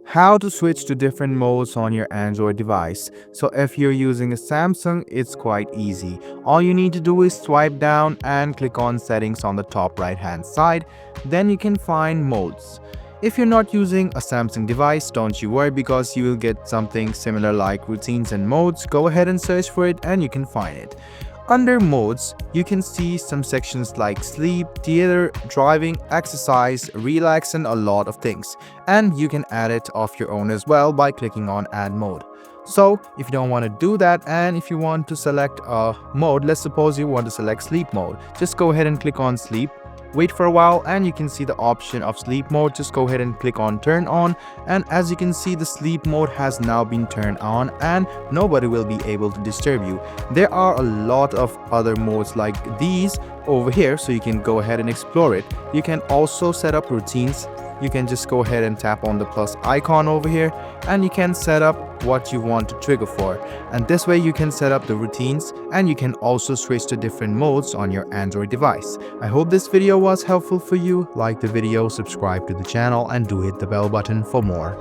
How to switch to different modes on your Android device. So if you're using a Samsung, it's quite easy. All you need to do is swipe down and click on settings on the top right hand side. Then you can find modes. If you're not using a Samsung device, don't you worry because you will get something similar like routines and modes. Go ahead and search for it and you can find it. Under modes, you can see some sections like sleep, theater, driving, exercise, relax, and a lot of things. And you can add it of your own as well by clicking on add mode. So if you don't want to do that and if you want to select a mode, let's suppose you want to select sleep mode, just go ahead and click on sleep. Wait for a while and you can see the option of sleep mode. Just go ahead and click on turn on, and as you can see the sleep mode has now been turned on and nobody will be able to disturb you. There are a lot of other modes like these over here, so you can go ahead and explore it. You can also set up routines. You can just go ahead and tap on the plus icon over here and you can set up what you want to trigger for, and this way you can set up the routines and you can also switch to different modes on your Android device. I hope this video was helpful for you. Like the video, subscribe to the channel, and do hit the bell button for more.